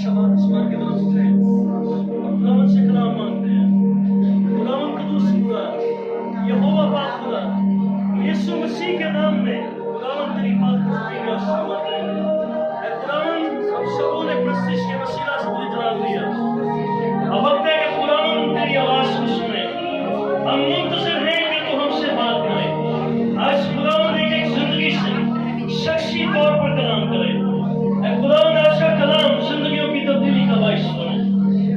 शबान आसमान की तरफ उठे और खुदावंद से कलाम मांगते हैं। खुदावंद कदूस खुदा, यहोवा पाक खुदा, यीशु मसीह के नाम में खुदावंद तेरी पाक खुदाई का आशीर्वाद है। ऐ खुदावंद हम सबों ने प्रस्तिश के वसीला से तुझे जलाल दिया। अब वक्त है कि खुदावंद तेरी आवाज को सुने। हम मुंतज़िर हैं कि तू हमसे बात करे। आज खुदावंद एक जिंदगी से शख्सी तौर पर कलाम करे। ऐ खुदावंद आज का कलाम जिंदगियों की तब्दीली का बाइस बने।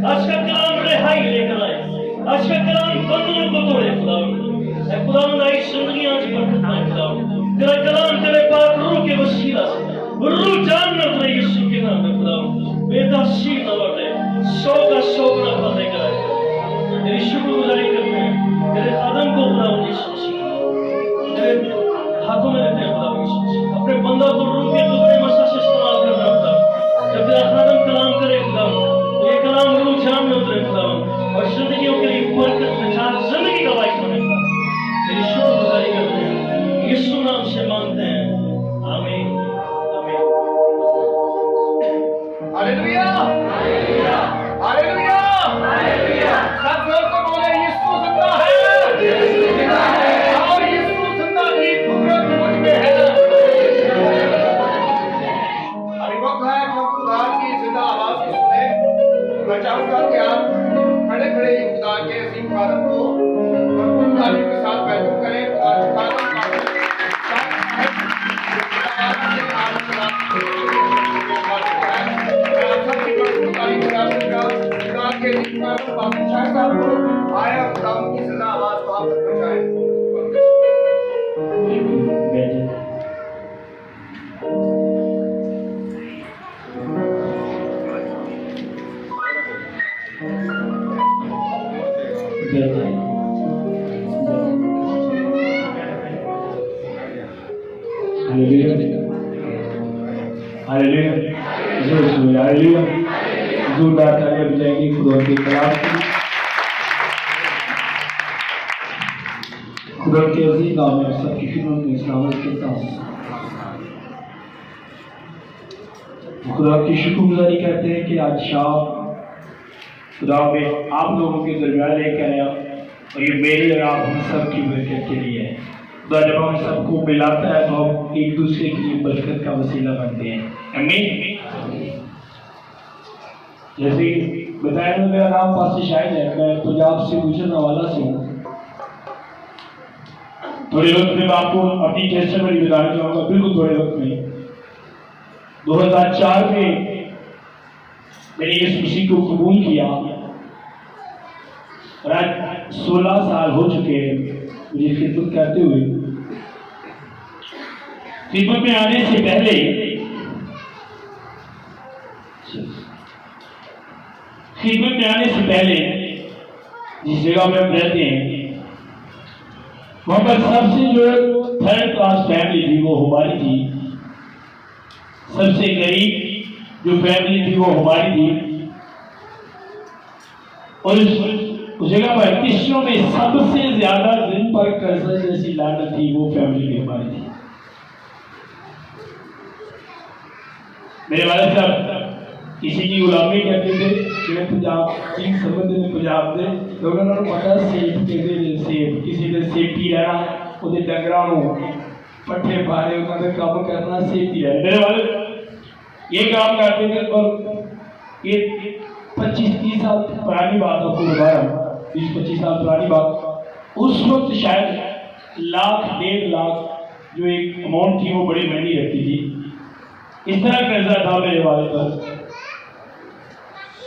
आज का कलाम रिहाई लेकर आए। आज का कलाम बंधनों को तोड़े खुदावंद। ऐ खुदावंद आई जिंदगी आज बरकत पाए खुदावंद। तेरा कलाम तेरे पाक रूह के वसीला से रूह जान न करे यीशु के नाम में खुदावंद बेतासी न लौटे 100 का 100 गुना फतेह कराए। तेरी शुक्रगुजारी करते हैं। तेरे खादम को खुदावंद यीशु मसीह तेरे हाथों में देते हैं खुदावंद यीशु मसीह। अपने बंदा को रूह के टुकड़े मसा से इस्तेमाल करना खुदावंद। जब तेरा खादम कलाम करे खुदावंद तो ये कलाम रूह जान में उतरे खुदावंद और जिंदगियों के लिए बरकत निजात जिंदगी का बाइस बने। तेरी शुक्रगुजारी करते हैं। यीशु नाम से मांगते हैं, आमीन आमीन। Hallelujah hallelujah hallelujah hallelujah. सब जोर से बोले यीशु जिंदा है, यीशु जिंदा है और यीशु जिंदा की कुदरत मुझ में है। अभी वक्त है कि हम खुदा की जिंदा आवाज को सुने। मैं चाहूंगा कि आप खड़े खड़े ही खुदा के अजीम खादम को भरपूर तारीफ के साथ वेलकम करें। खुदा के खादम का आया खुदा की जिंदा आवाज को आप तक पहुंचाएं। हालेलुया जोरदार तालियां बजाएंगे खुदा के कलाम की। खुदा के अजीम नाम में सबकी खिदमत में सलामत करता हूँ। खुदा की शुक्रगुजारी करते हैं कि आज शाम खुदा में आप लोगों के दरमियान लेकर आया और ये मेरे और आप हम सब की बरकत के लिए है। खुदा जब हम सबको मिलाता है तो हम एक दूसरे के लिए बरकत का वसीला बनते हैं। आमीन। जैसे बताया मेरा नाम पास्टर शाहिद है। मैं पंजाब से गुजरने वाला से हूँ। थोड़े वक्त में मैं आपको अपनी टेस्टमनी बताना चाहूँगा। बिल्कुल थोड़े वक्त में 2004 में मैंने यीशु मसीह को कबूल किया और आज 16 साल हो चुके हैं मुझे खिदमत करते हुए। खिदमत में आने से पहले जिस जगह में हम रहते हैं वहां पर सबसे जो थर्ड क्लास फैमिली थी वो हमारी थी। सबसे गरीब जो फैमिली थी वो हमारी थी। और उस जगह पर किस्मों में सबसे ज्यादा दिन पर कर्जा जैसी लानत थी वो फैमिली भी हमारी थी। मेरे वाले साहब किसी की गुलामी करते थे जिन्हें पंजाब सिंह संबंध में पंजाब के लोगों को पता सेब कहते थे। सेब किसी ने सेबी रहना ਉਹਦੇ डंगरां ਨੂੰ पट्ठे पारे उन्होंने काम करना सेबी है। मेरे वाले ये काम करते थे और ये 25-30 साल पुरानी बात आपको बता रहा हूँ। 20-25 साल पुरानी बात। उस वक्त शायद 1,00,000-1.5 लाख जो एक अमाउंट थी वो बड़ी महंगी रहती थी। इस तरह कर्जा था मेरे वाले पर।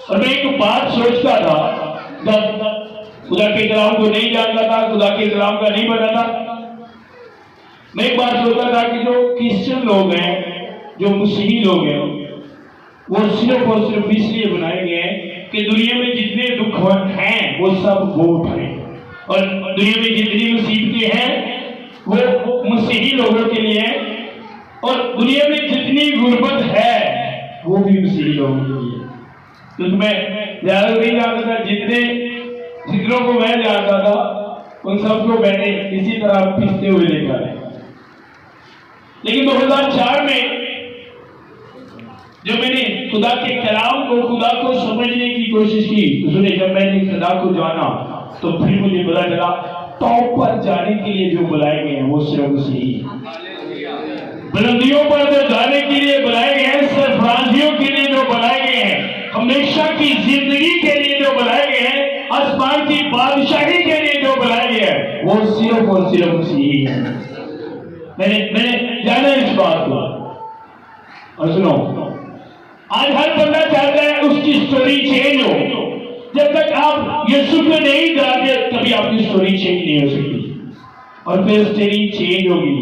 और मैं एक बात सोचता था जब खुदा के कलाम को नहीं जानता था, खुदा के कलाम का नहीं पता था। मैं एक बात सोचता था कि जो क्रिश्चियन लोग हैं, जो मसीही लोग हैं, वो सिर्फ और सिर्फ इसलिए बनाए गए हैं कि दुनिया में जितने दुख हैं वो सब वो उठाए और दुनिया में जितनी मुसीबतें हैं वो मसीही लोगों के लिए है और दुनिया में जितनी गुर्बत है वो भी मसीही लोगों के लिए। तो मैं ज्यादा नहीं जानता था। जितनों को मैं जानता था उन सबको मैंने इसी तरह पीसते हुए देखा है। लेकिन 2004 में जब मैंने खुदा के कलाम को, खुदा को समझने की कोशिश की। तो सुने, जब मैंने खुदा को जाना तो फिर मुझे पता चला टॉप पर जाने के लिए जो बुलाए गए हैं वो सिर्फ उसी ही, बुलंदियों पर जो जाने के लिए बुलाए गए हैं, सरफराजियों के लिए जो बुलाए गए हैं, हमेशा की जिंदगी के लिए जो बुलाए गए हैं, आसमान की बादशाही के लिए जो बुलाए गए हैं, वो सिर्फ और सिर्फ उसी ही है। मैंने जाना इस बात को। और सुनो, आज हर बंदा चाहता है उसकी स्टोरी चेंज हो। जब तक आप यीशु को नहीं जानते कभी आपकी स्टोरी चेंज नहीं हो सकती। और फिर स्टोरी चेंज होगी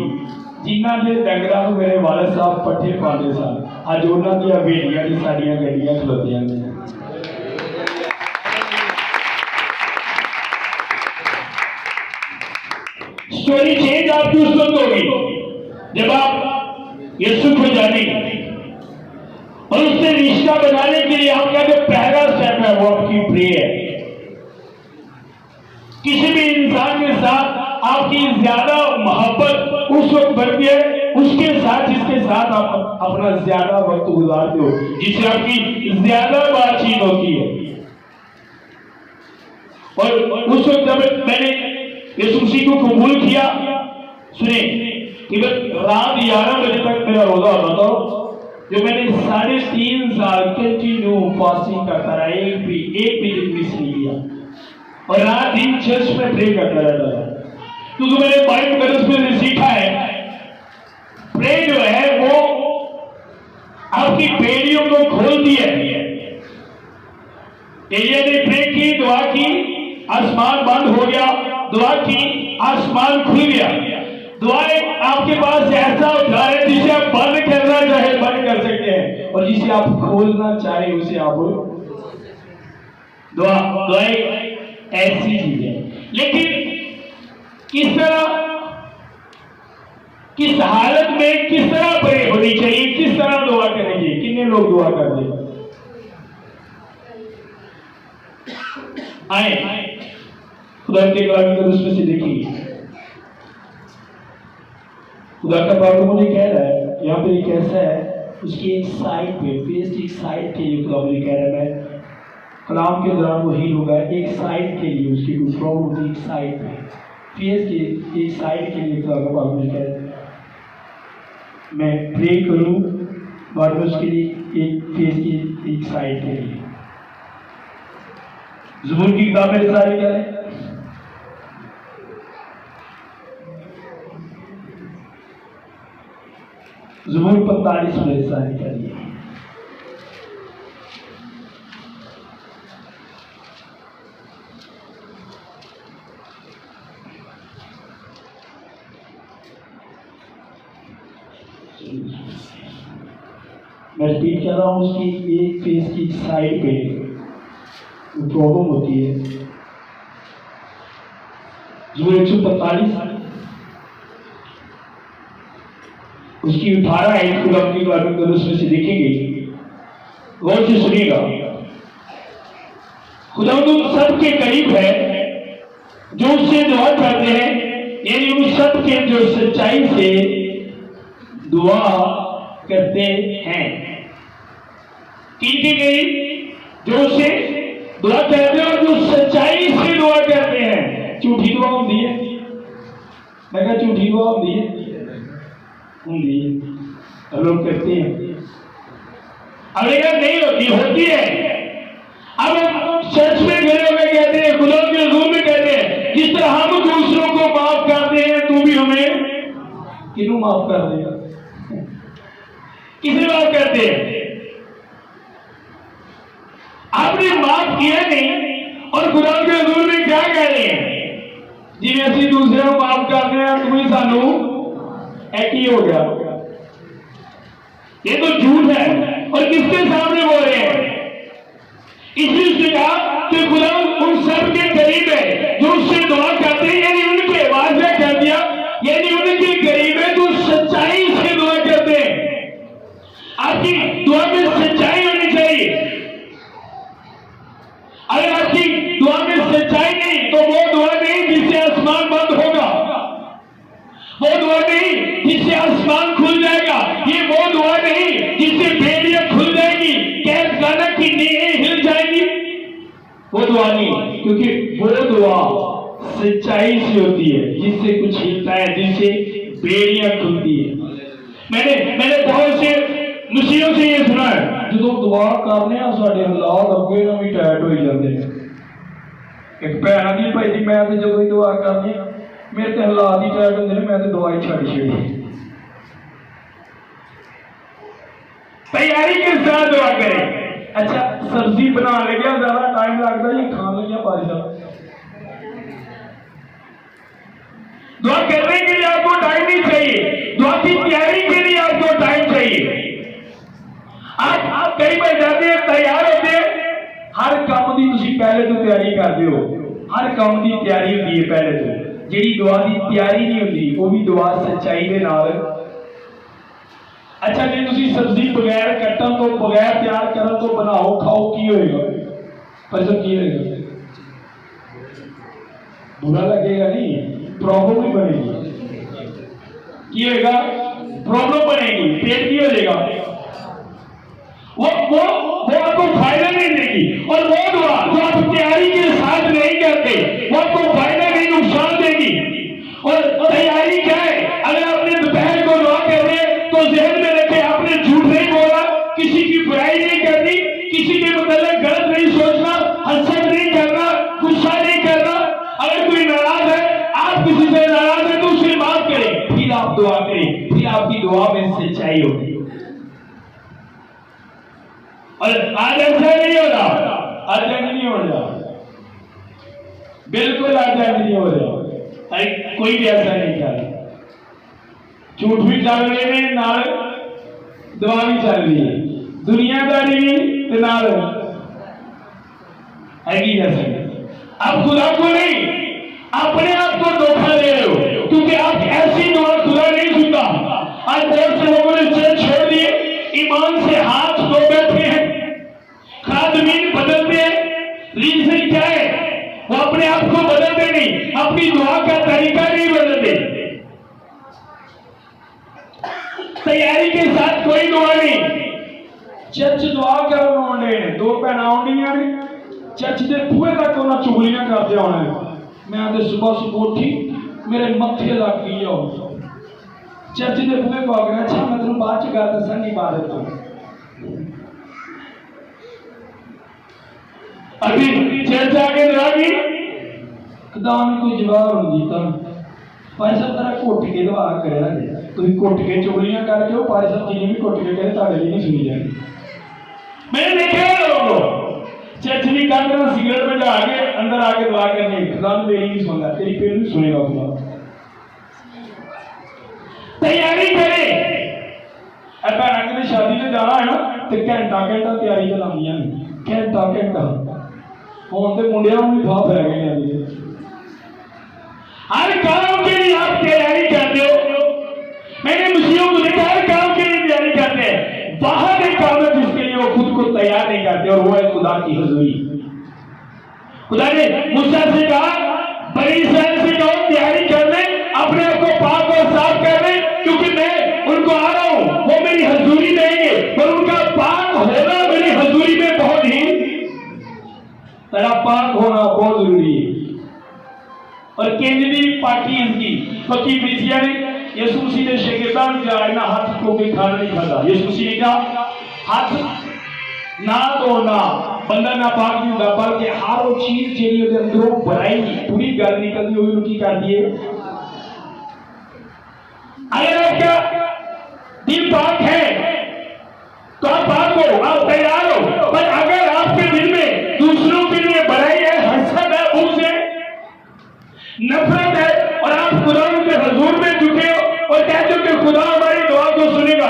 जिन्ना के डंगरा मेरे वाले साहब पट्ठे पाते सन, अज उन्होंने बेटियां की साड़ियां गड्डियां खलोतियां ने। स्टोरी चेंज आपकी उस वक्त होगी जब आप यीशु को जानेंगे और उससे रिश्ता बनाने के लिए आपका जो पहला स्टेप है वो आपकी प्रे है। किसी भी इंसान के साथ आपकी ज्यादा मोहब्बत उस वक्त बढ़ती है उसके साथ जिसके साथ आप अपना ज्यादा वक्त गुजारते हो, जिससे आपकी ज्यादा बातचीत होती है। और उस वक्त जब मैंने यीशु मसीह को कबूल किया, सुने कि रात 11 बजे तक मेरा रोजा होता था, जो मैंने 3.5 साल कंटिन्यू फास्टिंग करता रहा, एक भी दिन मिस नहीं किया, और रात दिन चर्च में प्रे करता रहता था। क्योंकि मैंने बाइबल कॉलेज में सीखा है, प्रे जो है वो आपकी बेड़ियों को खोलती है। एलिया ने प्रे की, दुआ की, आसमान बंद हो गया, दुआ की, आसमान खुल गया। दुआएं आपके पास ऐसा औजार है जिसे आप बंद करना चाहे बंद कर सकते हैं, और जिसे आप खोलना चाहे उसे आप दुआएं ऐसी चीज है। लेकिन किस तरह, किस हालत में किस तरह प्रे होनी चाहिए, किस तरह दुआ करनी चाहिए, कितने लोग दुआ करते हैं? आए खुदा के कलाम को उसमें से देखिए। खुदा का बाबू मुझे कह रहा है, यहाँ पे कैसा है, उसकी एक साइड पे, फेस की एक साइड के लिए खुदा मुझे कह रहा है, मैं कलाम के दौरान वो हील होगा, एक साइड के लिए उसकी कोई प्रॉब्लम होती है, एक साइड पे, फेस के एक साइड के लिए खुदा का बाबू मुझे कह रहा है मैं प्रे करूँ और उसके लिए एक फेस की एक साइड के लिए। ज़बूर की किताब में सारी क्या है, ज़बूर 45 में सारी क्या है। मैं रिपीट कर रहा हूँ, उसकी एक फेस की साइड पे प्रॉब्लम होती है। ज़बूर 145 उसकी 18 आयत खुदा की बात को उसमें से देखेंगे, गौर से सुनिएगा। खुदा तो सबके करीब है जो उससे दुआ करते हैं, यानी उन सबके जो सच्चाई से दुआ करते हैं। किनके करीब? जो उससे दुआ करते हैं और जो सच्चाई से दुआ करते हैं। झूठी दुआ होती है, मैं कहा झूठी दुआ होती है, लोग कहते हैं, अब अगर नहीं होती, होती है। अब हम चर्च में खड़े होकर कहते हैं, खुदा के रूम में कहते हैं, जिस तरह हम दूसरों को माफ करते हैं तू भी हमें किन्हों माफ कर देगा, किसे माफ करते हैं? आपने माफ किया नहीं, और खुदा के रूम में क्या कह रहे हैं, जिन्हें असं दूसरे को माफ करते हैं तुम्हें सानू एक ही हो गया। ये तो झूठ है, और किसके सामने बोल रहे हैं? इसलिए उसने कहा कि खुदा उन सब के करीब है जो उससे दुआ करते हैं, यानी उनके वास्ते कर दिया, यानी उनके करीब है जो सच्चाई से दुआ करते हैं। आपकी दुआ में सच्चाई होनी चाहिए। अगर आपकी दुआ में सच्चाई नहीं तो वो दुआ नहीं जिससे आसमान बंद होगा, वो दुआ नहीं जिससे आसमान खुल जाएगा, ये वो दुआ नहीं जिससे बेड़ियां खुल जाएगी। वो दुआ नहीं, क्योंकि वो दुआ सच्चाई से होती है, जिससे कुछ हिलता है, जिससे बेड़ियां खुलती है। मैंने बहुत से मुसीबतों से ये सुना है, जो दुआ करने साडे हालात अगे ना भी टाइट हो जाते हैं। एक भैन आदि भाई जी, मैं जो भी दुआ करनी मेरे ते हालात ही टाइट होंगे, मैं तो दवाई छड़ छड़ी। तैयारी के साथ दुआ करें। अच्छा, सब्जी बना लगे ज्यादा टाइम लगता है, खान लगे बारिश। दुआ करने के लिए आपको टाइम नहीं चाहिए, दुआ की तैयारी के लिए आपको टाइम चाहिए। आप कई बार जाते हैं, तैयार होते हैं, हर काम की तुम पहले तो तैयारी करते हो, हर काम की तैयारी होती है पहले तो। जी दुआ की तैयारी नहीं होती, वो भी दुआ सच्चाई के नाल। अच्छा, जी तुम सब्जी बगैर कट्टन तो, बगैर तैयार करन तो बनाओ खाओ, की होएगा? पर सब की होएगा? बुरा लगेगा नहीं, प्रॉब्लम ही बनेगी। की होएगा? प्रॉब्लम बनेगी, पेट की हो जाएगा, वो आपको फायदा नहीं देगी। और वो दुआ जो आप तैयारी के साथ नहीं करते, वो आपको फायदा नहीं, नुकसान देगी। और तैयारी क्या है? अगर आपने दोपहर को दुआ कर रहे तो जहन में रखे, आपने झूठ नहीं बोला, किसी की बुराई नहीं करनी, किसी के मतलब गलत नहीं सोचना, हसद नहीं करना, गुस्सा नहीं करना। अगर कोई नाराज है, आप किसी से नाराज है तो उसे माफ करें, फिर आप दुआ करें, फिर आपकी दुआ में सच्चाई होगी। और आज ऐसा नहीं हो रहा, आज नहीं हो रहा, बिल्कुल आज नहीं हो रहा, कोई भी ऐसा नहीं कर रहा। झूठ भी चल रहे हैं, नाल दुआ भी चल रही है, दुनियादारी भी नाल हैगी। जैसे आप खुदा को नहीं, अपने आप को धोखा दे रहे हो, क्योंकि आप ऐसी दुआ खुदा नहीं सुनता। आज बहुत से लोगों ने चर्च छोड़ दिए, ईमान से हाथ धो बैठे हैं, खादमीन बदलते हैं। रीजन क्या है? वो अपने आप को बदलते नहीं, अपनी दुआ का तरीका नहीं बदलते। तैयारी के साथ कोई दुआ नहीं। चर्च दुआ करने दो भैन आउंडियां ने, चर्च के बूहे तक उन्हें चुगलियां करते होना है। मैं आते सुबह सुबह उठी, मेरे मत्थे लग गई हो, चर्च के बूहे को आगे, अच्छा मैं तेन बाद च गल दसा, नहीं बात तो अभी चर्च आके दुआ की, खुदा ने कोई जवाब नहीं दिता। भाई साहब तेरा घुट के दुआ करा, तुम घुट के चुगलियां करके हो, भाई साहब जिन्हें भी घुट के कहे ताड़े लिए नहीं सुनी जाए। मैंने देखा लोगों चर्च की कंध में सिगरेट में जाके अंदर आके दुआ करने, खुदा मेरी नहीं सुनता, तेरी फिर नहीं सुनेगा खुदा। तैयारी करे। भैन ने शादी में जाना है ना, तो घंटा घंटा तैयारी चलानियां, घंटा घंटा। हम तो मुंडिया भी खा पै गए हैं। हर काम के लिए आप तैयारी करते हो। मैंने मुस्लिमों को देखा, हर काम के लिए तैयारी करते हैं। बाहर एक काम है जिसके लिए वो खुद को तैयार नहीं करते, और वो है खुदा की हुजूरी। खुदा ने मूसा से कहा, बड़ी इस्राएल से कहो तैयारी कर ले, अपने आप को पाक और साफ कर ले, क्योंकि मैं उनको आ रहा हूं, वो मेरी हुजूरी देंगे। पर उनका पाक होना मेरी हुजूरी में बहुत ही, तेरा पाक होना बहुत जरूरी है। और केंद्रीय पार्टी इसकी पक्की मिसिया ने यीशु मसीह ने शागिर्दां ने कहा, ना हाथ धो के खाना नहीं खाता। यीशु मसीह ने कहा, हाथ ना धोना बंदा ना पाक नहीं होता, बल्कि हर वो चीज जी अंदरों बुराई पूरी गल निकलती हुई उनकी कर दिए। अगर आपका दिल पाक है तो आप पाक हो, आप तैयार हो। पर अगर आपके दिल में दूसरों के लिए बुराई है, हसद है, बुग़्ज़ है, नफरत है, और आप खुदा के हुजूर में झुके हो और कहते हो कि खुदा हमारी दुआ को सुनेगा,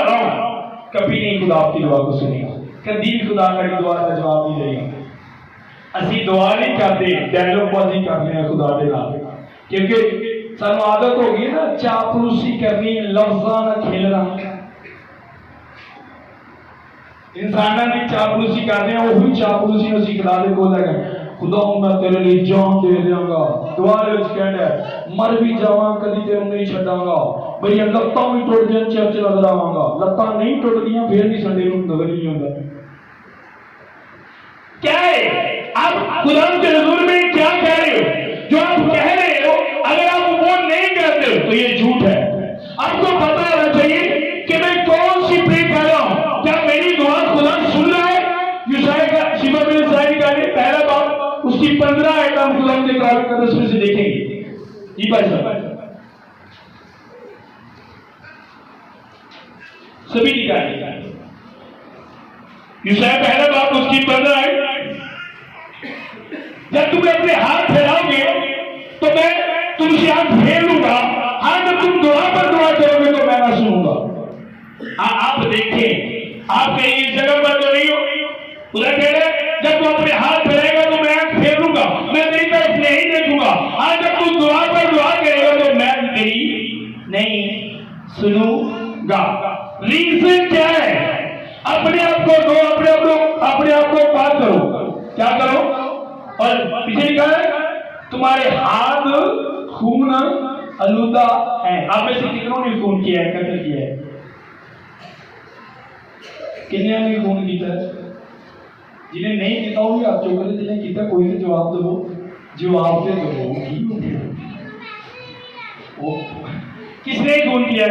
कभी नहीं खुदा आपकी दुआ को सुनेगा, कभी खुदा हमारी दुआ का जवाब नहीं देगा। असि दुआ नहीं करते, डायलॉगबाजी करते हैं खुदा के नाल, क्योंकि सानू आदत हो गई ना चापलूसी करनी, लफ्ज़ां नाल खेलना। इंसानां की चापलूसी करते हैं, वही चापलूसी असीं खुदा दे कोल है। खुदा मैं तेरे लिए जान दे देंगा, दुआ कहना मर भी जावा कभी तेरे नहीं छड़ांगा, मेरी लत्तां भी टुट जान चर्च नजर आवांगा। लत्तां नहीं टुटदियां फिर भी संडे नूं नजर नहीं आंदा। क्या है? अब खुदा के हुजूर में क्या कह रहे हो? जो आप कह रहे हो अगर आप वो नहीं करते हो तो ये झूठ है। आपको पता होना चाहिए कि मैं कौन सी प्रे कर रहा हूं, क्या मेरी दुआ खुदा सुन रहा है? यूशाया का शिफा बिन साइद का पहला बाब उसकी 15 आयत हम खुदा के कलाम कदस में से देखेंगे। जी भाई साहब सभी निकाले यूशाया पहला बाब उसकी 15 आयत, जब तुम अपने हाथ फैलाओगे तो मैं तुमसे हाथ फेर लूंगा, हाँ जब तुम दुआ पर दुआ करोगे तो मैं ना सुनूंगा। आप देखें आप कहीं इस जगह पर तो नहीं हो, उधर कह रहे जब तू अपने हाथ फैलाएगा तो मैं हाथ फेर लूंगा, मैं तेरी तरफ नहीं देखूंगा, हाँ जब तू दुआ पर दुआ करेगा तो मैं तेरी नहीं सुनूंगा। रीजन क्या है? अपने आप को दो, अपने आप को पार करो, क्या करो? और पीछे लिखा है तुम्हारे हाथ खून आलूदा है। आप में से कितनों ने खून किया है, कत्ल किया है? कितने ने खून किया है? जिन्हें नहीं किया हो भी आप चौकले, जिन्हें किया कोई तो जवाब दो, जवाब दे दो। किसने खून किया?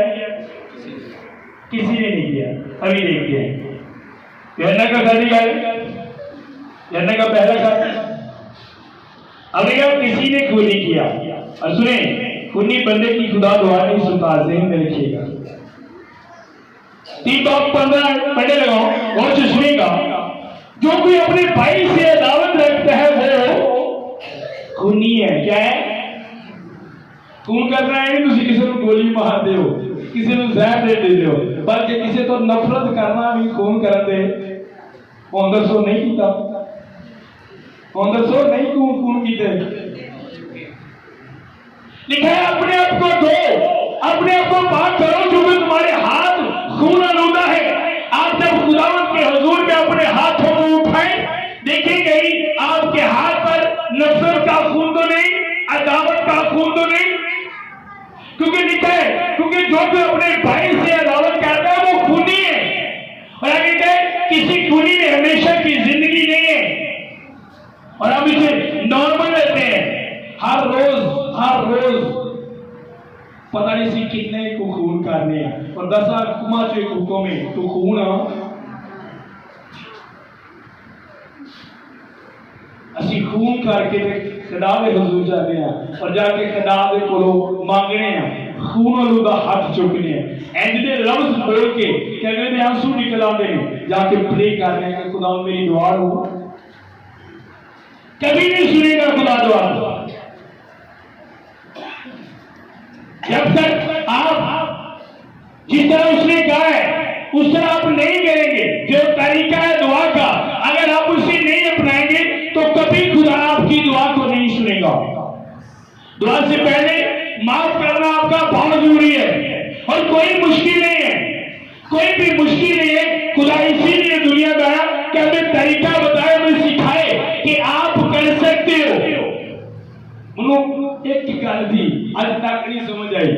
किसी ने नहीं किया। अभी देखते हैं यूहन्ना का यूहन्ना का पहला खत, अभी किसी ने खून नहीं किया। और सुने, खूनी बंदे की खुदा दुआ नहीं सुनता, ज़हन में रखिएगा। 3:15 पढ़ने लगाओ और सुनिएगा, जो कोई अपने भाई से अदावत रखता है वो खूनी है। क्या है? खून करना है नहीं, तुम किसी को गोली मार दे हो, किसी को जहर दे देते हो, बल्कि किसी तो नफरत करना भी खून करते अंदर सो नहीं कीता, अंदर सो नहीं खून कीते। लिखा है अपने आप को दो, अपने आप को पाक करो, क्योंकि तुम्हारे हाथ खून आलूदा है। आप जब खुदावंत के हुजूर में अपने हाथों को उठाएं, देखेंगे आपके हाथ पर नफरत का खून तो नहीं, अदावत का खून तो नहीं, क्योंकि लिखा है क्योंकि जो भी अपने भाई से अदावत करता है वो खूनी है। और आगे कहे किसी खूनी में हमेशा की जिंदगी नहीं है। और हम इसे नॉर्मल लेते हैं, हर रोज पता नहीं सी कितने को खून करने हैं, और 10 कुमाचे हुक्म में तो खून असी खून करके खुदा दे हुजूर जाते हैं और जाके खुदा दे कोलों मांगने हैं, खून आलूदा हाथ चुकने हैं, इंज दे लफ्ज बोल के कि अगले दे आंसू निकल आते हैं, जाके प्रे करने हैं कि खुदा मेरी दुआ हो। कभी नहीं सुनेगा खुदा दुआ। जब तक आप जिस तरह उसने कहा है उस तरह आप नहीं करेंगे, जो तरीका है दुआ का, अगर आप उसे नहीं अपनाएंगे तो कभी खुदा आपकी दुआ को नहीं सुनेगा। दुआ से पहले माफ करना आपका बहुत जरूरी है, और कोई मुश्किल नहीं है, कोई भी मुश्किल नहीं है। खुदा इसीलिए दुनिया में आया कि हमें तरीका बताए, हमें सिखाए कि आप कर सकते हो। एक गल थी अज तक नहीं समझ आई।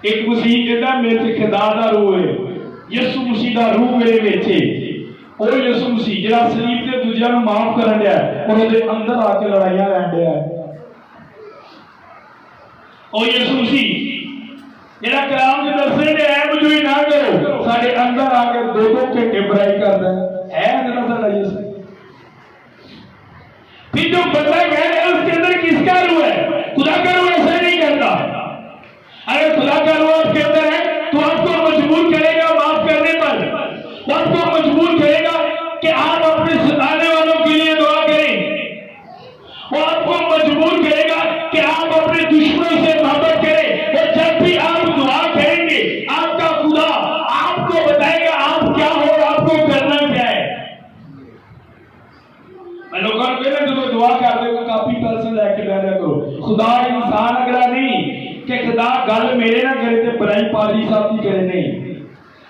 एक मसीह कहता मेरे से खुदा दा रूह है, यसु मसीह दा रूह मेरे विच है। और यसु मसीह जिहड़ा सलीब ते दूजियां नूं माफ करन दिया और उहदे अंदर आके लड़ाइयां लड़ दिया है। और यसु मसीह जिहड़ा कलाम दे दसण दिया है मुझे ना करो, साडे अंदर आके 2-2 घंटे बुराई करदा है ना साडा यसु। फिर जो बंदा कह रहा है उसके अंदर किसका रूह है? खुदा का रूह ऐसा नहीं करता। अगर खुदा का रूह आपके अंदर है तो आपको मजबूर करेगा माफ करने पर, वो आपको मजबूर करेगा कि आप अपने सताने वालों के लिए दुआ करें, वो आपको मजबूर करेगा कि आप अपने दुश्मनों से मोहब्बत करें। और जब भी आप दुआ करेंगे आपका खुदा आपको बताएगा आप क्या हो, आपको करना क्या है। मैं लोगों को कहना जो दुआ करते हो काफी पर्सन लेके बैठा करो। खुदा इंसान अगला नहीं कि खुदा गल मेरे ना करे तो बुराई पाजी साहब की करे, नहीं।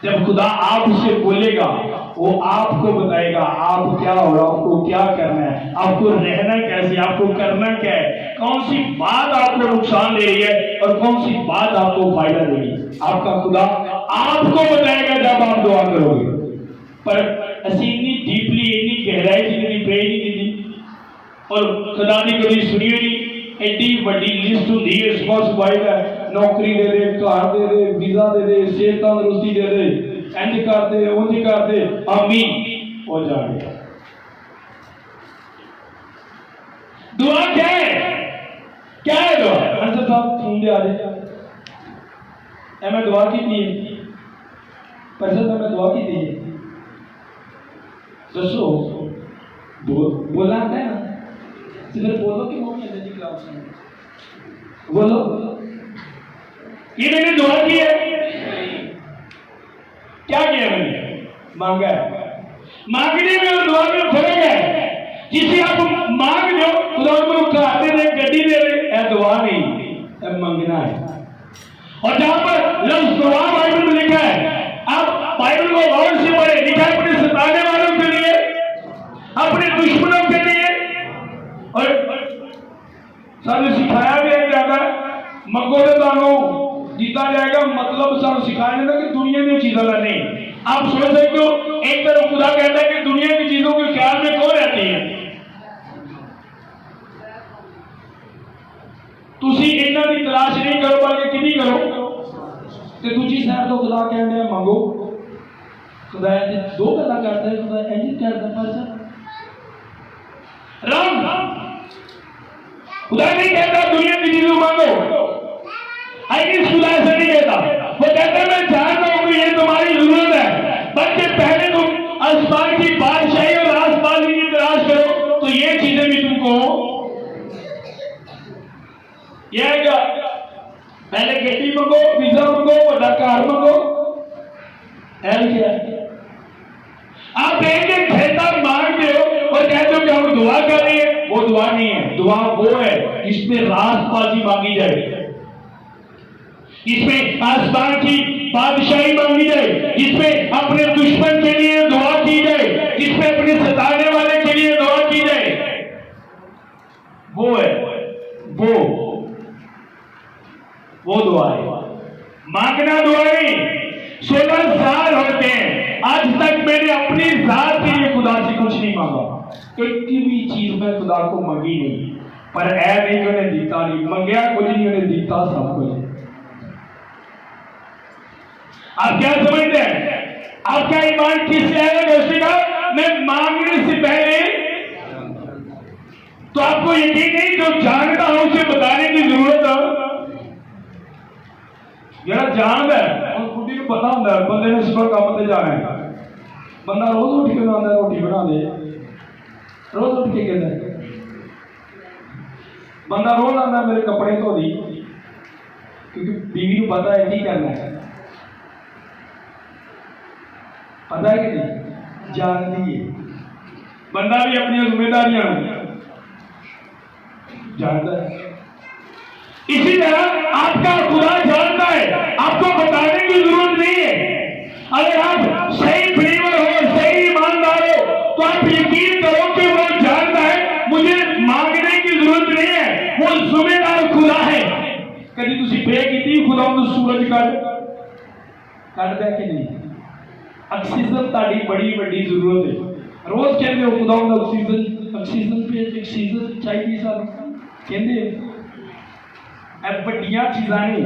जब खुदा आपसे बोलेगा वो आपको बताएगा आप क्या हो, आपको क्या करना है, आपको रहना कैसे, आपको करना क्या है, कौन सी बात आपको नुकसान दे रही है और कौन सी बात आपको फायदा देगी। आपका खुदा आपको बताएगा जब आप दुआ करोगे। पर असी इतनी डीपली इतनी गहराई जितनी प्रे नहीं की, और खुदा की कभी सुनी नहीं एडी बड़ी लिस्ट होती है रिस्पांसिबिलिटी है नौकरी दे दे घर दे दे वीजा दे दे सेहत तंदुरुस्ती दे दे इंज कर दे उंज कर दे आमीन हो जाए दुआ क्या है दुआ अंसर साहब सुन दे आ जाए मैं दुआ की थी परसों मैं दुआ की थी दसो बोला है ना सिर्फ बोलो कि वो नहीं है क्लास में बोलो ये मैंने दुआ की है क्या किया मैंने मांगा है मांगने में और दुआ में फर्क है जिसे आप मांग लो खुदा को खाते दे गड्डी दे रहे दुआ नहीं है मांगना है और जहां पर लफ्ज दुआ बाइबल में लिखा है आप बाइबल को गौर से पढ़े लिखा है अपने सताने वालों के लिए अपने दुश्मनों के लिए और सानू सिखाया भी है ज्यादा मंगो तो तानू दिता जाएगा मतलब सानू सिखाया जाता कि दुनिया की चीजों का नहीं आप सोच सकते हो एक तरफ खुदा कहता है कि दुनिया की चीजों के ख्याल में कौन रहती है तुसी इन्हां दी तलाश नहीं करो बल्कि किदी करो ते दूजी साइड तो खुदा कहते हैं मंगो खुदा दो गल्लां करता है खुदा इंज करदा पर राम खुदा नहीं कहता दुनिया की चीजों मांगो आई खुदा ऐसा नहीं कहता वो कहता मैं जानता हूं कि ये तुम्हारी जरूरत है बल्कि पहले तुम आसमान की बादशाही और आसमान की तलाश करो तो ये चीजें भी तुमको यह क्या पहले गड्डी मंगो वीजा मंगो बड़ा कार मंगो एल क्या आप एक एक खेता मांगते हो और कहते हो कि हम दुआ कर रहे हैं वो दुआ नहीं है दुआ वो है जिसमें रासबाजी मांगी जाए इसमें आसमान की बादशाही मांगी जाए जिसमें अपने दुश्मन के लिए दुआ की जाए जिसमें अपने सताने वाले के लिए दुआ की जाए वो है वो दुआ है मांगना दुआ नहीं 16 साल होते हैं आज तक मैंने अपनी जात के लिए खुदा से कुछ नहीं मांगा एक भी चीज मैं खुदा को मांगी नहीं पर ऐ नहीं उन्हें दिता नहीं मंगया कुछ नहीं उन्हें दिता सब कुछ आप क्या समझते हैं आपका ईमान किससे है दोस्ती का मैं मांगने से पहले तो आपको यकीन नहीं जो जानता हूं उसे बताने की जरूरत है जरा जानता है और बुढ़ी को पता होता है बंदे ने सुबह काम पे जाना है बंदा रोज उठ के बनाता है रोटी बना दे रोज उठ के कहता है बंदा रोज आंदा मेरे कपड़े धो दी क्योंकि बीवी को पता है की करना है पता है कि नहीं जानती है बंदा भी अपनी जिम्मेदारियां जानता है इसी तरह आपका खुदा जानता है आपको बताने की जरूरत नहीं है अगर आप सही बिलीवर हो सही ईमानदार हो तो आप यकीन करो कि वो जानता है मुझे मांगने की जरूरत नहीं है वो जिम्मेदार खुदा है कभी तुसी प्रे की खुदा को सूरज कट दे कि नहीं ऑक्सीजन ताड़ी बड़ी बड़ी जरूरत है रोज कहते हो खुदा को ऑक्सीजन पे ऑक्सीजन चाहिए सानू कहते बड़िया चीजा नहीं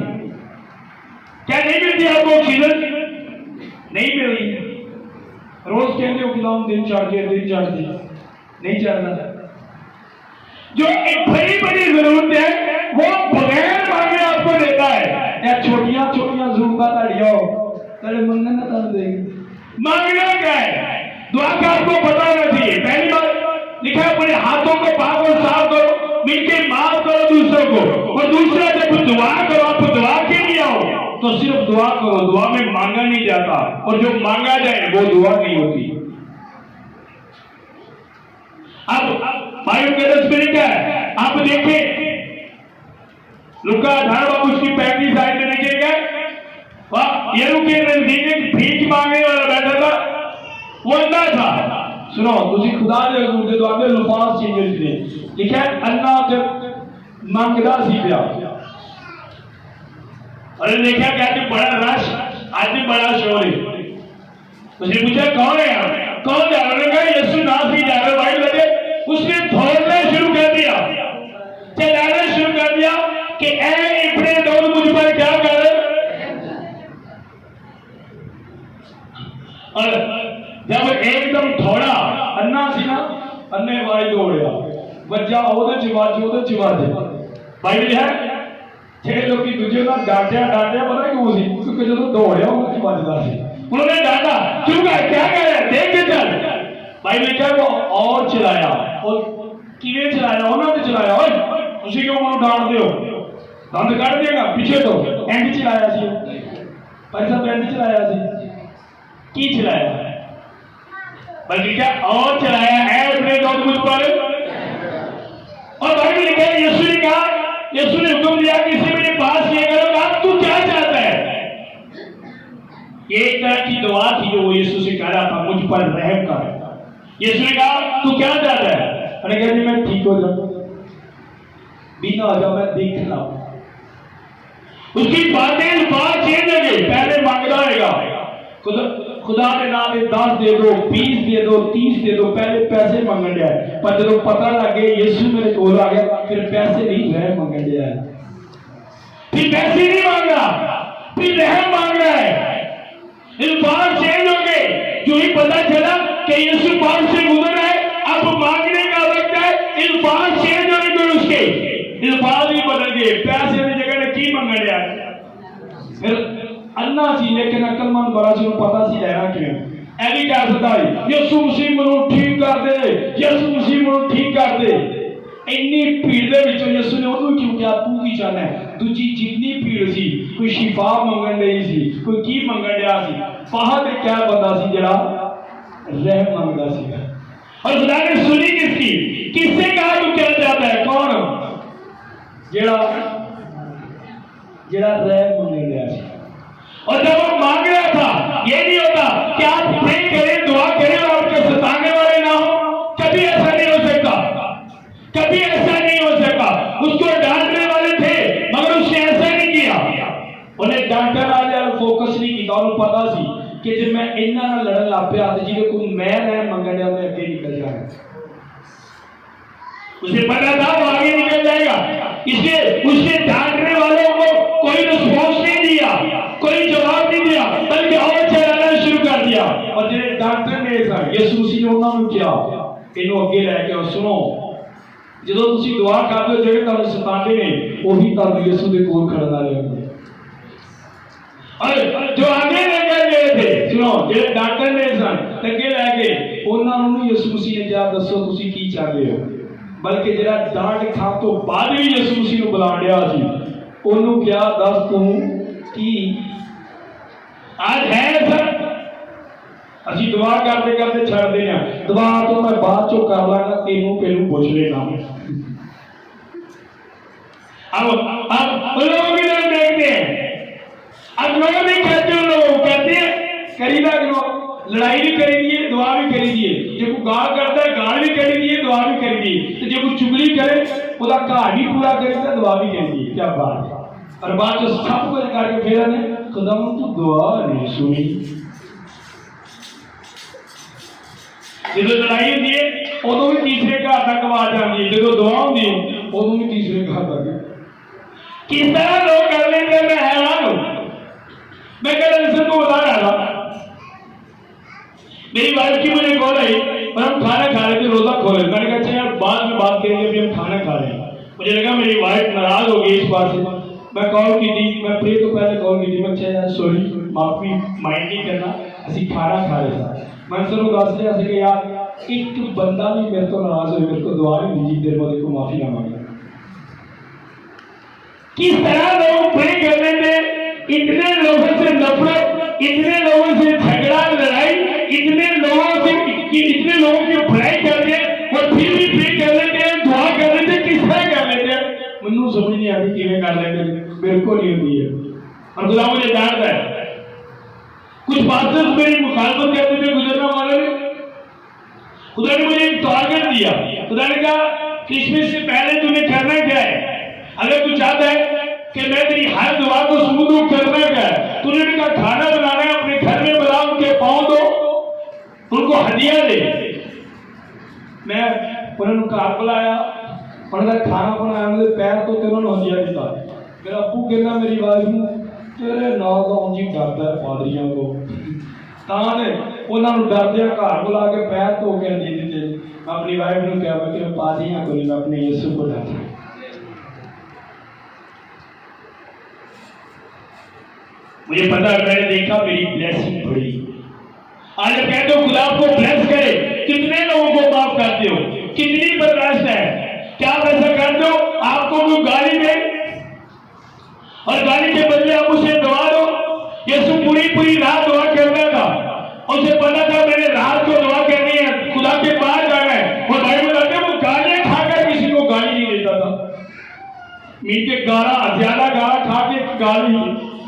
क्या नहीं मिलती आपको ऑक्सीजन नहीं मिल रही रोज कहते हो खुदा दिन चढ़ते नहीं चढ़ना जो एक बड़ी बड़ी जरूरत है वो बगैर मांगे आपको देता है या छोटियां छोटियां जरूरत ताड़िया हो तेरे मंगने ना ताड़ देगी मांगना क्या है दुआ का आपको पता होना चाहिए पहली बात लिखा है अपने हाथों को पाक और साफ करो मिलके माफ करो दूसरों को और दूसरा जब दुआ करो आप दुआ के लिए आओ तो सिर्फ दुआ करो दुआ में मांगा नहीं जाता और जो मांगा जाए वो दुआ नहीं होती अब भाइयों के दस में लिखा है आप देखें लुका 18 बाबू उसकी 35 साइड में लिखेगा यरू के नजदीक एक भीख मांगने वाला बैठा था वो अंधा था सुनो तुसी खुदा दे हजूर दे दुआ में लफाज चेंज होते लिखा है अल्लाह जब मांगदा सी पिया और देखा कि आज बड़ा रश आज बड़ा शोर है उसने पूछा कौन है यहाँ कौन जा रहा है यीशु नासरी जा रहा है भाई लगे उसने दौड़ना शुरू जब एकदम थोड़ा अन्ना सी ना, अन्ने वाई दौड़िया बच्चा ओदे च वज बाइबल है जेडे लोग दूजे का डांटिया पता क्यों सी, क्योंकि जो दौड़िया उन्होंने वजदा सी, उन्होंने डांटा क्यों क्या कह रहे देख के चल। बाइबल क्या वो और चलाया, और किवें चलाया, उन्होंने चलाया ओए तुसी क्यों उन्होंने डांटदे हो, दंद कट देगा पीछे तो एंड चलाया सी भाई साहब, एंड चलाया सी की चलाया, बल्कि क्या और चलाया है अपने दौड़ मुझ पर। और बाइबल लिखा है यीशु ने हुक्म दिया कि इसे मेरे पास ले करो, आप तू क्या चाहता है। ये एक तरह की दुआ थी जो वो यीशु से कह रहा था, मुझ पर रहम कर। यीशु ने कहा तू क्या चाहता है, मैंने कहा जी मैं ठीक हो जाऊं, बीना हो जाऊं, मैं देख रहा हूं। उसकी बात चेंज हो गई, पहले मांगता रहेगा खुदा के नाम 10 दे दो, 20 दे दो, 30 दे दो, पहले पैसे मंगन दिया है, पर जब पता लगे यीशु मेरे कोल आ गया, फिर पैसे नहीं रहम मंगन दिया है, फिर पैसे नहीं मांग रहा, फिर रहम मांग रहा है। अल्फाज चेंज हो गए, जो ही पता चला कि यीशु पास से गुजर रहा है, अब मांगने का वक्त है, अल्फाज चेंज हो गए, उसके अल्फाज भी बदल गए, पैसे की जगह की मंगन दिया। फिर अन्ना सी लेकिन अकलमंद बड़ा सी पता सी लेना क्यों ऐ भी कह सकता है यीशु मसीह मनु ठीक कर दे, यीशु मसीह मनु ठीक कर दे। इन्नी भीड़ दे विचों यीशु ने उन्होंने क्यों कहा तू की चाहना है। दूजी जितनी भीड़ सी, कोई शिफा मंगन डई सी, कोई की मंगन डया सी, बाहर ते क्या बंदा सी जड़ा रहम मंगदा सी। और खुदा ने सुनी किसकी, किससे कहा तू क्या चाहता है, कौन जड़ा रहम मंगन डया सी। और जब वो मांग रहा था, ये नहीं होता कि आप प्रे करें, दुआ करें और आपके सताने वाले ना हो, कभी ऐसा नहीं हो सकता, कभी ऐसा नहीं हो सका। उसको डांटने वाले थे मगर उसने ऐसा नहीं किया, उन्हें डांटने वाले फोकस नहीं किया। और पता सी कि जब मैं इन्ना ना लड़न लग पिया तो जिन्हें कोई मैं मंगन दिया मैं अगे निकल जाएगा, उसे पता था वो आगे निकल जाएगा, इसलिए उसने डांटने वालों को कोई रिस्पॉन्स नहीं दिया, कोई जवाब नहीं दिया, बल्कि और चलाना शुरू कर दिया। और जिन्हें डांटने ने यीशु मसीह ने उन्होंने क्या इन्हों अगे लैके सुनो, जो तुम दुआ करते हो जो तुम सताते ने वही तुम यीशु के कोल खड़न वाले होंगे। और जो आगे लेके गए थे सुनो, जो डांटने ने अगे लैके उन्होंने यीशु मसीह ने क्या दसो तुम की चाहते हो, बल्कि जरा डांट खा तो बाद भी यीशु मसीह को बुला लिया सी, उन्होंने क्या दस तू की आज है सर। असी दुआ करते करते छड़ देना, दुआ तो मैं बाद चो कर लागा, तेनों पहलू पूछ लेना। अब लोग भी लोग देखते हैं, अब लोग नहीं कहते, लोग कहते हैं करीदा क्यों, लड़ाई भी करी दिए दुआ भी करी दिए, जो कोई गाल करता है गाल भी करी दिए दुआ भी करी दी, तो जो कोई चुगली करे उसका घर भी पूरा करी दुआ भी करी दी। क्या बात है। और बाद जो सब कुछ करके फिर ने खुदा तो दुआ नहीं सुनी। जो लड़ाई होती है उदों भी तीसरे घर तक आवाज आती है, जो दुआ होती है उदों भी तीसरे घर तक। किस तरह लोग कर लेते हैं, मैं हैरान हूं। मैं कल अनसर को बता रहा था, मेरी वाइफ की मुझे कॉल आई और हम खाना खा रहे थे, रोजा खोले। मैंने कहा अच्छा यार बाद में बात करेंगे, अभी हम खाना खा रहे हैं। मुझे लगा मेरी वाइफ नाराज हो गई इस बात से। मैं कॉल की थी, मैं प्रे तो पहले कॉल की थी, मैं अच्छा यार सॉरी माफी माइंड नहीं करना, असि खाना खा रहे थे। मैं सर दस रहा कि यार एक बंदा भी मेरे को नाराज हो, मेरे को दुआ नहीं दी देर बाद को माफी ना मांगे। किस तरह लोग प्रे कर लेते, इतने लोगों से नफरत, इतने लोगों से झगड़ा लड़ाई, इतने लोगों से इतने लोगों की बुराई कर दे और फिर भी प्रे कर लेते हैं, दुआ कर लेते हैं। किस तरह कर लेते हैं मैनू समझ नहीं आती किवें कर लेते, मेरे को नहीं होती है। और खुदा मुझे जानता है, कुछ पास्टर्स मेरी मुखालफत करते थे गुजरना वाले ने। खुदा ने मुझे एक टारगेट दिया, खुदा ने कहा क्रिसमस से पहले तुम्हें करना क्या है, अगर तू चाहता है कि मैं तेरी हर दुआ को सुमूद करना क्या है, तूने उनका खाना बनाना है, अपने घर में बना, उनके पाँव दो, उनको हदिया दे। मैं उन्होंने घर बुलाया, उन्होंने खाना बनाया, उन्होंने पैर तो उन्होंने हदिया दिता। मेरा अबू कहना मेरी वाइफ तेरे नाल का उंजी डरदा है पादरियां को, तां उन्होंने डरदे घर बुला के पैर धो के दे दिते। अपनी वाइफ ने कहा कि मैं पा दी कोई मैं अपने यीशु को डरता। मुझे पता है, मैंने देखा मेरी ब्लेसिंग बढ़ी। आज कहते हो खुदा आपको ब्लेस करे, कितने लोगों को माफ करते हो, कितनी बर्दाश्त है। क्या आप ऐसा करते हो, आपको कोई गाली दे और गाली के बदले आप उसे दुआ दो। यीशु पूरी रात दुआ करता था, उसे पता था मैंने रात को दुआ करनी है, खुदा के पास जाना है। और बाइबल कहते हैं वो गालियां खाकर किसी को गाली नहीं देता था। मीठे गाला ज्यादा गाला खा के गाली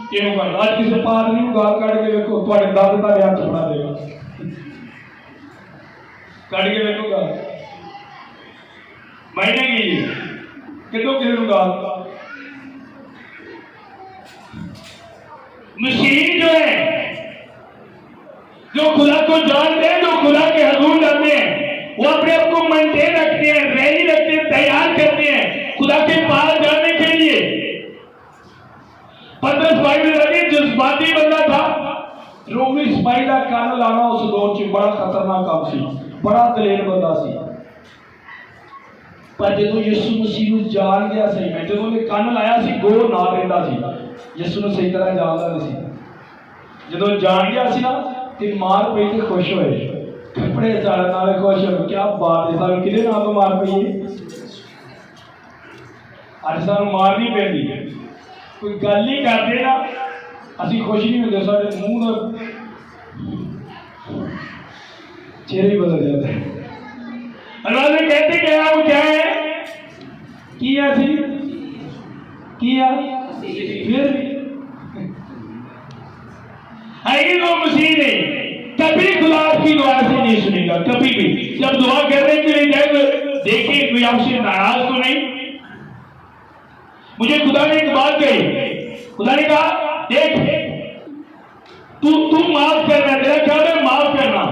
क्यों कर। आज किसी पादरी को गाल काट के देखो, तुम्हारे दादा का हाथ छुड़ा देगा, काट के देखोगा महीने की कितों किसी गाल। मसीह जो है, जो खुदा को जानते हैं, जो खुदा के हजूर जाते हैं, वो अपने आप को मेंटेन रखते हैं, रेडी रखते हैं, तैयार करते हैं खुदा के पास जाने के लिए। पतरस बाइबल लगे जज्बाती बंदा था, रोमी इस्माइल का कान लाना उस दौर च बड़ा खतरनाक काम सी, बड़ा दलेर बंदा सी। पर जो यीशु मसीह को जान गया सही में, जो ने कान लाया सी गो ना रहता सी, यीशु ने सही तरह जानता नहीं सी। जो जान गया सी ना ते मार पई ते खुश होए, कपड़े चाड़न वाले खुश हो। क्या बात है, सानू किदे नाल तो मार पई है, अज सानू मार नहीं पैंदी। कोई गल नहीं करते ना असी खुश नहीं होते, साढ़े मुंह का चेहरे ही बदल जाता है। अल्लाह ने कहते क्या वो क्या है किया थी किया फिर आएगी वो मसीह ने कभी खुदा की दुआ से नहीं सुनेगा, कभी भी। जब दुआ करने के लिए जाए तो देखिए कोई आपसे नाराज तो नहीं। मुझे खुदा ने एक बात कही, खुदा ने कहा देख तू माफ करना, तेरा क्या है माफ करना।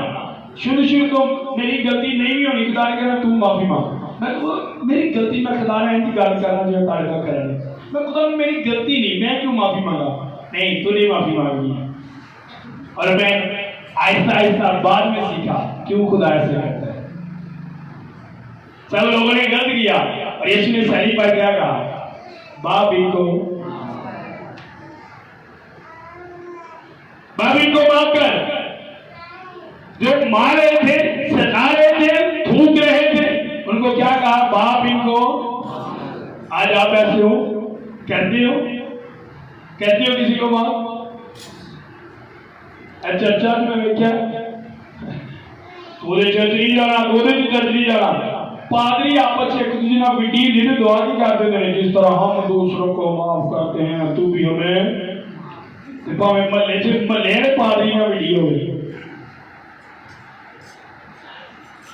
शुरू तो मेरी गलती नहीं भी होनी, खुदा ने कहना तू माफी मांग। मैं मेरी गलती, मैं खुदा ने इनकी गल करना जो तारीफा करने, मैं खुदा ने मेरी गलती नहीं, मैं क्यों माफी मांगा। नहीं, तू नहीं माफी मांगी। और मैं आहिस्ता आहिस्ता बाद में सीखा क्यों खुदा ऐसे करता है। सब लोगों ने गलत किया और यीशु ने सही पर क्या कहा, बाप इनको माफ कर। जो मार रहे थे, सता रहे थे, थूक रहे थे, उनको क्या कहा, बाप इनको। आज आप ऐसे हो, कहते हो किसी को माफ। अच्छा में क्या पूरे चर्च नहीं जाना, दो दिन चर्च नहीं जाना। पादरी आपस एक दूसरे ना वीडियो दिन दुआ की करते थे, जिस तरह हम दूसरों को माफ करते हैं तू भी हमें। महल्ले पादरी ना वीडियो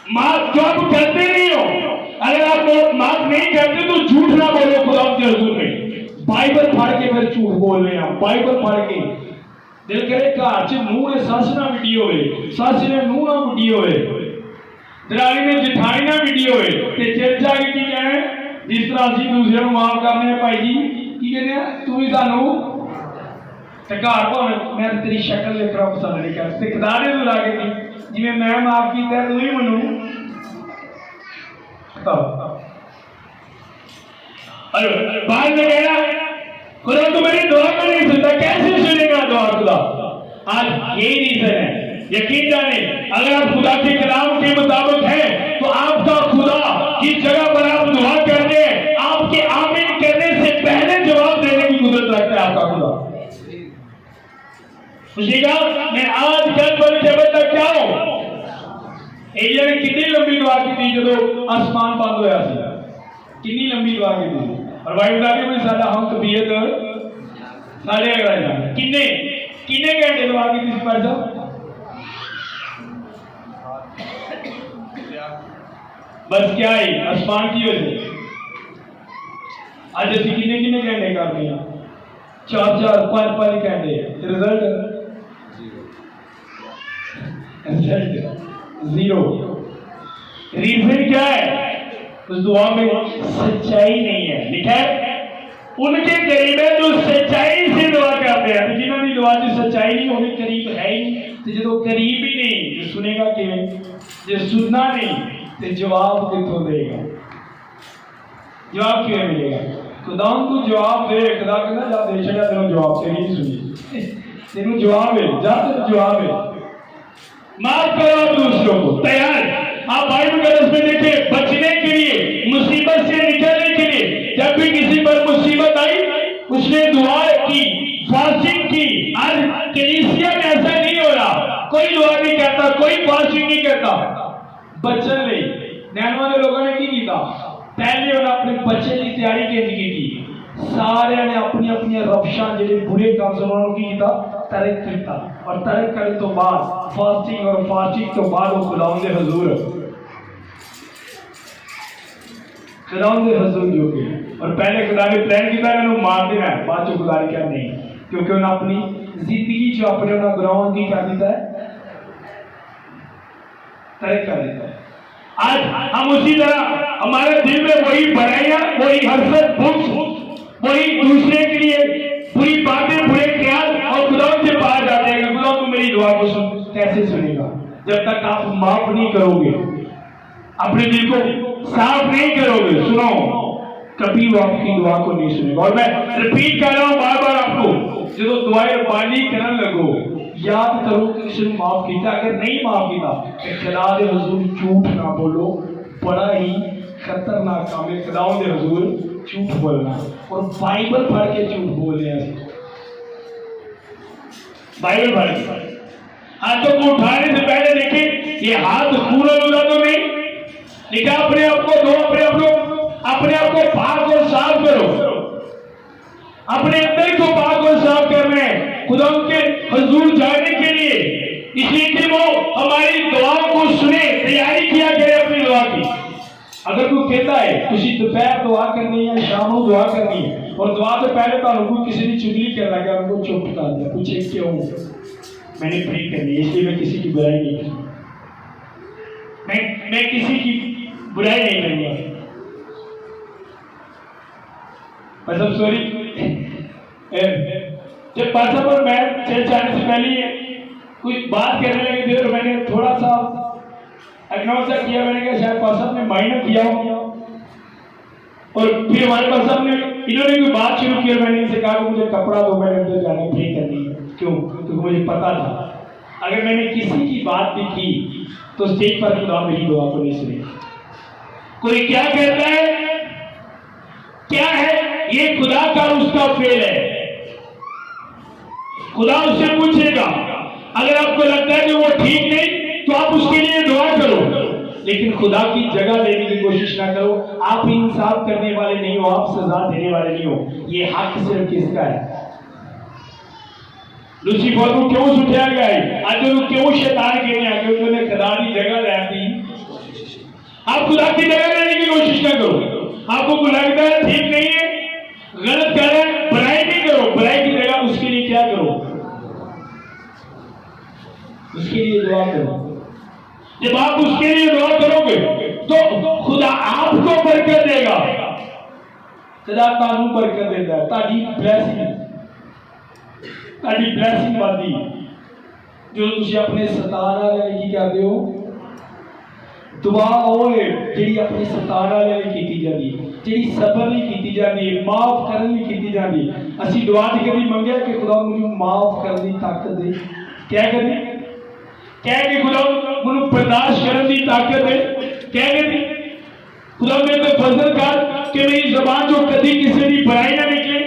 माफ जो आप करते नहीं हो, अगर आप माफ नहीं करते तो झूठ ना बोलो खुदा के हुजूर में। बाइबल पढ़ के फिर झूठ बोल रहे हैं, बाइबल पढ़ के दिल करे घर च नूह ने सस ना वीडियो होए, सस ने नूह ना वीडियो होए, दरानी ने जिठानी ना वीडियो होए, ते चर्च आके की कहना जिस तरह असं दूसरे को माफ करने भाई जी की कहने तू भी सानू घर भाव मैं तेरी शक्ल देखना पसंद नहीं कर। खुदा ने तू लाके की जिवें मैं माफ किया तू ही मनु। बाद में कहना खुदा तो मेरी दुआ को नहीं सुनता, कैसे सुनेगा दुआ खुदा। आज यही रीजन है, यकीन जाने अगर आप खुदा के कलाम के मुताबिक हैं तो आपका खुदा जिस जगह पर आप दुआ करते हैं आपके आमीन करने से पहले जवाब देने की कुदरत रखता है आपका खुदा। मैं आज कल पर जब तक क्या हो एलिया ने कितनी लंबी दुआ की थी जो आसमान बंद होया सी, कितनी लंबी दुआ की थी। और भाई बता के साडा हम तबीयत साढ़े किन्ने किन्ने घंटे दुआ की थी पर बस क्या है आसमान की वजह। आज असं किन्ने किन्ने घंटे करते हैं, 4-4 5-5 घंटे। Result zero. रीजन क्या है, उस दुआ में सच्चाई नहीं है। लिखा है उनके करीब है जो सच्चाई से दुआ करते हैं। तो जिन्होंने दुआ की सच्चाई नहीं होगी करीब है ही नहीं। तो जो करीब ही नहीं जो सुनेगा किवें, जो सुनना नहीं तो जवाब कितों देगा, जवाब किवें मिलेगा? खुदावन को जवाब दे, खुदा कहना जा दे छड़ा तेरे जवाब तेरी नहीं सुनी, तेरे जवाब है जा तेरे जवाब है। माफ करो आप दूसरों को, तैयार आप बाइबल का में देखें बचने के लिए, मुसीबत से निकलने के लिए। जब भी किसी पर मुसीबत आई उसने दुआ की, फास्टिंग की। आज कलीसिया में ऐसा नहीं हो रहा, कोई दुआ नहीं करता, कोई फास्टिंग नहीं करता। बचन ले नैनवा के लोगों ने की किया, पहले उन्हें अपने बच्चे की तैयारी की सारे ने अपनी अपनी रफ्शा जो बुरे काम से उन्होंने की किया तरक किया। और तरक करने तो बाद फास्टिंग और फास्टिंग तो बाद वो खुदावंदे हुजूर जो के और पहले खुदा ने प्लान किया इन्होंने मार देना है, बाद खुदा ने क्या नहीं, क्योंकि उन्हें अपनी जिंदगी जो अपने उन्हें ग्राउंड की कर देता है, तरक कर देता है। आज हम उसी तरह हमारे दिल में वही बुराइयां, वही हसद, बुग़्ज़, वही दूसरे के लिए बुरी बातें, बुरे ख्याल और खुदा से बाहर जाते हैं। खुदा तो मेरी दुआ को सुन, कैसे सुनेगा जब तक आप माफ नहीं करोगे, अपने दिल को साफ नहीं करोगे। सुनो, कभी वो आपकी दुआ को नहीं सुनेगा। और मैं रिपीट कर रहा हूं बार बार आपको, जो दुआएं बानी करने लगो याद करो कि किसी ने माफ किया, अगर नहीं माफ किया खुदा दे हुजूर झूठ ना बोलो, बड़ा ही खतरनाक काम है खुदा दे हुजूर झूठ बोलना। और बाइबल पढ़ के झूठ बोल रहे हैं, बाइबल पढ़ के हाथों को उठाने से पहले देखिए ये हाथ पूरा लगा तो नहीं, लेकिन अपने आप को दो, अपने आप को पाक और साफ करो, अपने अंदर को पाक और साफ करना है खुदा के हुजूर जाने के लिए, इसलिए कि वो हमारी दुआओं को सुने, तैयारी किया करे अपनी दुआ की। अगर कोई कहता है किसी दोपहर दुआ करनी है, शाम को दुआ करनी है, और दुआ से पहले तो किसी ने चुगली कर रहा है, उनको चुप कर दिया, पूछे क्यों मैंने प्रे करनी है, इसलिए मैं किसी की बुराई नहीं करूंगा, मैं किसी की बुराई नहीं करूंगा। मतलब सॉरी, जब पासा पर मैं चर्च आने से पहले कुछ बात करने लगे थे और मैंने थोड़ा सा अग्नोसा किया, मैंने कहा शायद पासा ने माइनर किया हो, और फिर हमारे पास ने इन्होंने कोई बात शुरू की और मैंने इनसे कहा मुझे कपड़ा दो, मैंने अंदर जाना प्रे करनी है। क्यों? क्योंकि मुझे पता था अगर मैंने किसी की बात भी की तो स्टेज पर खुदा मेरी दुआ को नहीं सुनेगा। कोई क्या कहता है, क्या है ये खुदा का उसका फेल है, खुदा उससे पूछेगा। अगर आपको लगता है कि वो ठीक नहीं तो आप उसके लिए दुआ करो, लेकिन खुदा की जगह लेने की कोशिश ना करो। आप इंसाफ करने वाले नहीं हो, आप सजा देने वाले नहीं हो। ये हक सिर्फ किसका है? लूसीफर को क्यों सुठाया गया है? आज वो क्यों शैतान कहने आ गए? उन्होंने खुदा की जगह ले दी। आप खुदा की जगह लेने की कोशिश ना करो। आपको लगता है ठीक नहीं है, गलत कर रहे हैं, बुराई नहीं करो, बुराई की जगह उसके लिए क्या करो? उसके लिए दुआ करो। जब आप उसके लिए दुआ करोगे तो खुदा आपको बरकत देगा, खुदा तानू बरकत देता है। ताड़ी ब्लैसिंग बादी जो तुम अपने सताना वाले की करते हो, दुआ होए जी अपनी सताना वाले की जाती, जी सबर नहीं की जाती, माफ करने की जाती। असी दुआ च कभी मंगया कि खुदा मुझे माफ करने की ताकत दे, क्या करें? कह के खुदा मुझे बर्दाश्त करने की ताकत है, कह के खुदा मेरे पे फजल कर कि मेरी जबान जो कभी किसी की बुराई ना निकले,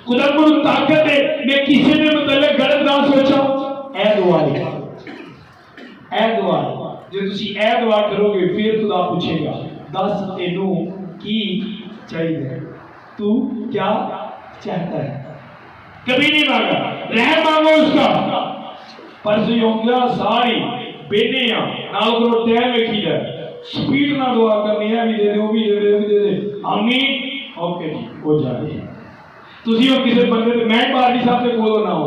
खुदा मुझे ताकत है मैं किसी ने मतलब गलत ना सोचा। ऐ दुआ जो तुम ऐ दुआ करोगे फिर खुदा पूछेगा दस तेनू की चाहिए, तू क्या चाहता है? कभी नहीं मांगा, रहम मांगो उसका। पर योग्या सारी बेने ना करो टाइम लिखी जाए, स्पीड ना दुआ करनी है, भी दे दे, वो भी दे दे, वो भी दे दे, आमीन ओके जी हो जाए। तुसी हो किसी बंदे मैं पार्टी साहब से बोलो ना हो,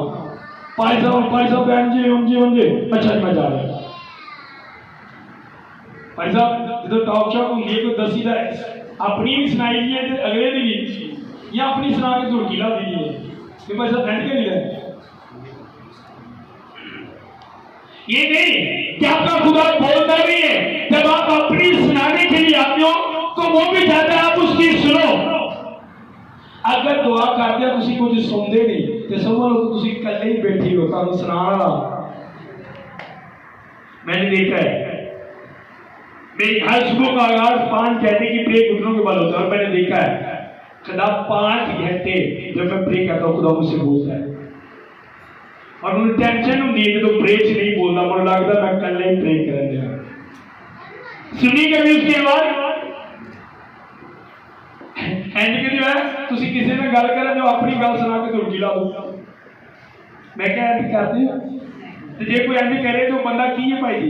पाई साहब बहन जी उनजे अच्छा मैं जा रहा भाई साहब, जो टॉक शॉप होंगी कोई दसी दा अपनी भी सुनाई दी है अगले दी भी या अपनी सुना के धुड़की ला दीजिए कि भाई साहब ठंड के लिए ये नहीं कि आपका खुदा बोलता नहीं है। जब आप अपनी सुनाने के लिए आते हो तो वो भी चाहता है आप उसकी सुनो। अगर दुआ करते हो तुम कुछ सुनते नहीं तो समझ लो तुम कल ही बैठे हो तुम सुना। मैंने देखा है मेरी हर सुबह का आगाज 5 घंटे की प्रे घुटनों के बल होता है और मैंने देखा है खुदा 5 घंटे जब मैं प्रे करता हूँ खुदा मुझसे बोलता है और मुझे टेंशन होती है कि तो प्रे से नहीं बोलता मुझे लगता मैं कल ही प्रे कर दिया। सुनी कभी उसकी आवाज एंड के जो है तुम किसी ने गल करें जो अपनी गल सुना के धुड़की ला दो। मैं क्या एंड करती हूँ तो जे कोई एंड करे तो बंदा की है भाई जी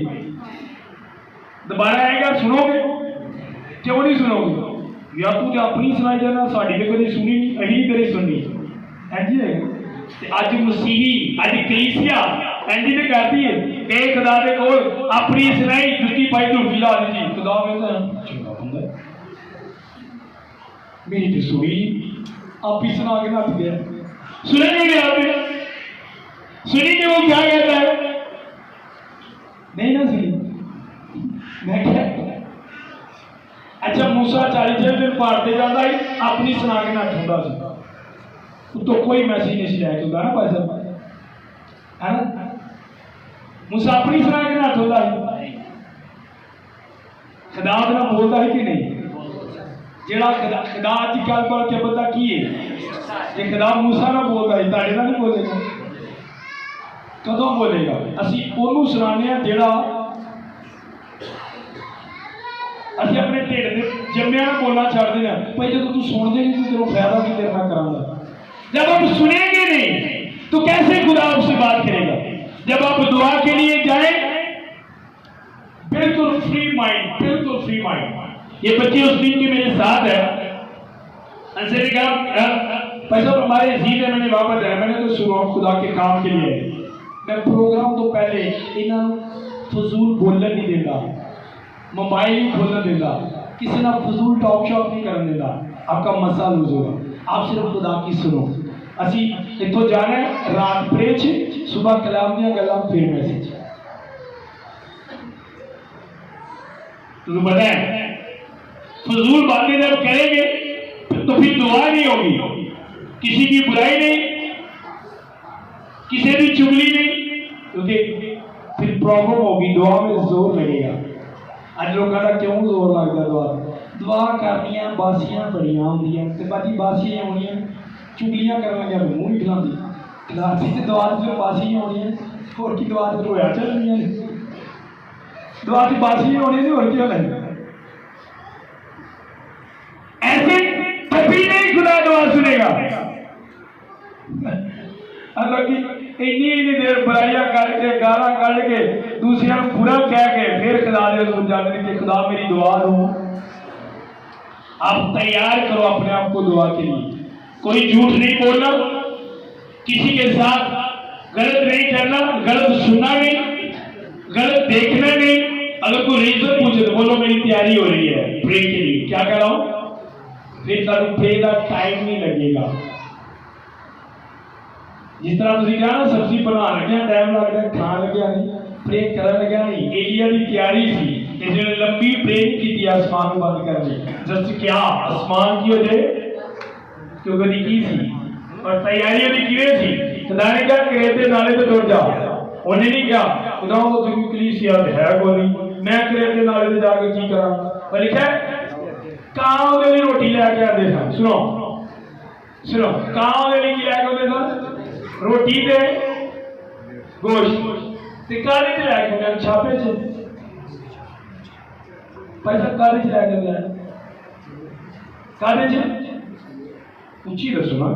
दोबारा आएगा सुनोगे क्यों नहीं सुनोगे या तू जो अपनी सुनाई जाना साड़ी तो कभी सुनी नहीं अही तेरी सुननी है। अज मसीही अज कलीसिया एंडी ने कहती है कि खुदा दे कोल अपनी सुनाई जुत्ती पाई धुड़की ला दी खुदा कहता चंगा बंदा मेरी तो सुनी आप ही सुना के नट गया सुने नहीं गया सुनी कि वो क्या कहता है नहीं ना सुनी मैं क्या अच्छा मूसा 40 दिन पाड़ते जाता है अपनी सुना के नट होता तो कोई मैसेज नहीं लाया होता ना भाई साहब है ना मूसा अपनी सुना के नट होता है खुदा ना बोलता है कि नहीं जेड़ा खुदा अजकल पर के बंदा की है ये खुदा मूसा ना बोलता है ताड़े ना नहीं बोलेगा कदों बोलेगा असी ओनू सुनाने जेड़ा असी अपने ढिड दे जम्मिया ना बोलना छड़ देना भाई जब तू सुनते नहीं तो तेरा फायदा की तेरे में करांगा। जब आप सुनेंगे नहीं तो कैसे खुदा आपसे बात करेगा। जब आप दुआ के लिए जाए बिल्कुल फ्री माइंड ये बच्चे उस दिन के मेरे साथ है अंसर ने कहा पैसा हमारे जीत है मैंने वापस आया मैंने तो शुरू खुदा के काम के लिए मैं प्रोग्राम तो पहले इन्हों फजूल बोलने नहीं देता मोबाइल नहीं खोलने देता किसी ना फजूल टॉक शॉप नहीं करने देता आपका मसला लूज होगा आप सिर्फ खुदा की सुनो असी इतों जाना है रात प्रेच सुबह कलाम दिया गल्लां फिर मैसेज तुझे पता है फजूल बातें जब करेंगे तो फिर दुआ नहीं होगी किसी की बुराई नहीं किसी की चुगली नहीं क्योंकि फिर प्रॉब्लम होगी दुआ में जोर लगेगा। आज लोगों का क्यों जोर लगता दुआ करनिया बासियां बड़ियां होंदियां ते बाकी बासियां होनियां चुगलियां करन लगे मुंह ही खिलांदी खिलाती ते दुआ से बासियां होनियां और की दुआ से रोया चलनियां दुआ की बासियां होनी ते और क्या होना ऐसे कभी नहीं खुदा दुआ सुनेगा। अल्लाह की इन्नी देर बुराइयां करके गालां कढ़ के दूसरियां बुरा कह के फिर खुदा दे हजूर जाने कि खुदा मेरी दुआ लो। आप तैयार करो अपने आप को दुआ के लिए। कोई झूठ नहीं बोलना किसी के साथ गलत नहीं करना गलत सुनना नहीं गलत देखना नहीं। अगर कोई रीजन पूछे तो बोलो मेरी तैयारी हो रही है प्रे के लिए क्या कर रहा हूं फिर तुम प्रे का टाइम नहीं लगेगा। जिस तरह तुम कहा ना सब्जी बना लगे टाइम लगता खान लगे नहीं प्रे कर लगे नहीं एलिया की तैयारी थी इसने लंबी प्रे की आसमान को बंद कर दी जस्ट क्या आसमान की वजह क्योंकि की थी और तैयारियां भी किए थी खुदा ने क्या करेते नाले पे दौड़ जा उन्हें नहीं क्या खुदा को तुम कलीसिया है कोई मैं करेते नाले पे जाके की करा पर लिखा है कांव दे लिए रोटी लेके आते थे सुनो सुनो कांव दे लिए लेके आते थे रोटी दे गोश्त ते काले च लेके आते छापे च पैसा काले च लेके आते काले च ऊंची दसो ना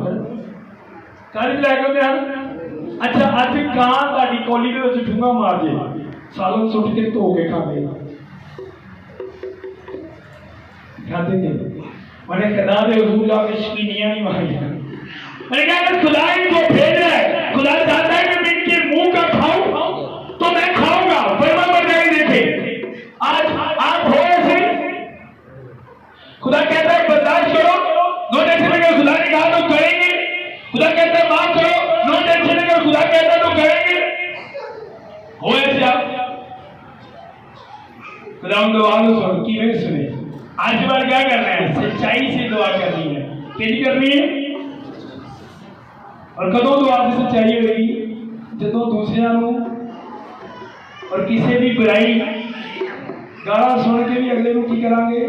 काले च लेके आते अच्छा अज कां ताड़ी कोली दे विच ठुंगा मार दे सालन सुट के धो के खाते खाते थे मैंने खुदा दे हजूर जाके शकीनियां नहीं मारियां मैंने कहा अगर खुदा इनको भेज रहा है खुदा चाहता है कि मैं इनके मुंह का खाऊं तो मैं खाऊंगा वर्मा बजाई देखे आज आप हो ऐसे खुदा कहता है बर्दाश्त करो दो जैसे में खुदा ने कहा खुदावंद दुआ को सुन किवें सुने। आज बार क्या करना है? सच्चाई से दुआ करनी है। कैसी करनी है? और कदों दुआ की सच्चाई होगी? जदों दूसरियां नूं और किसी भी बुराई गाला सुन के भी अगले नूं की करांगे?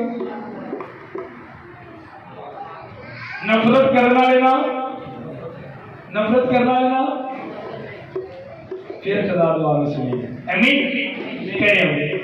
नफरत करने वाले ना, नफरत करने वाले ना, फिर खुदा दुआ को सुनिए। आमीन करें।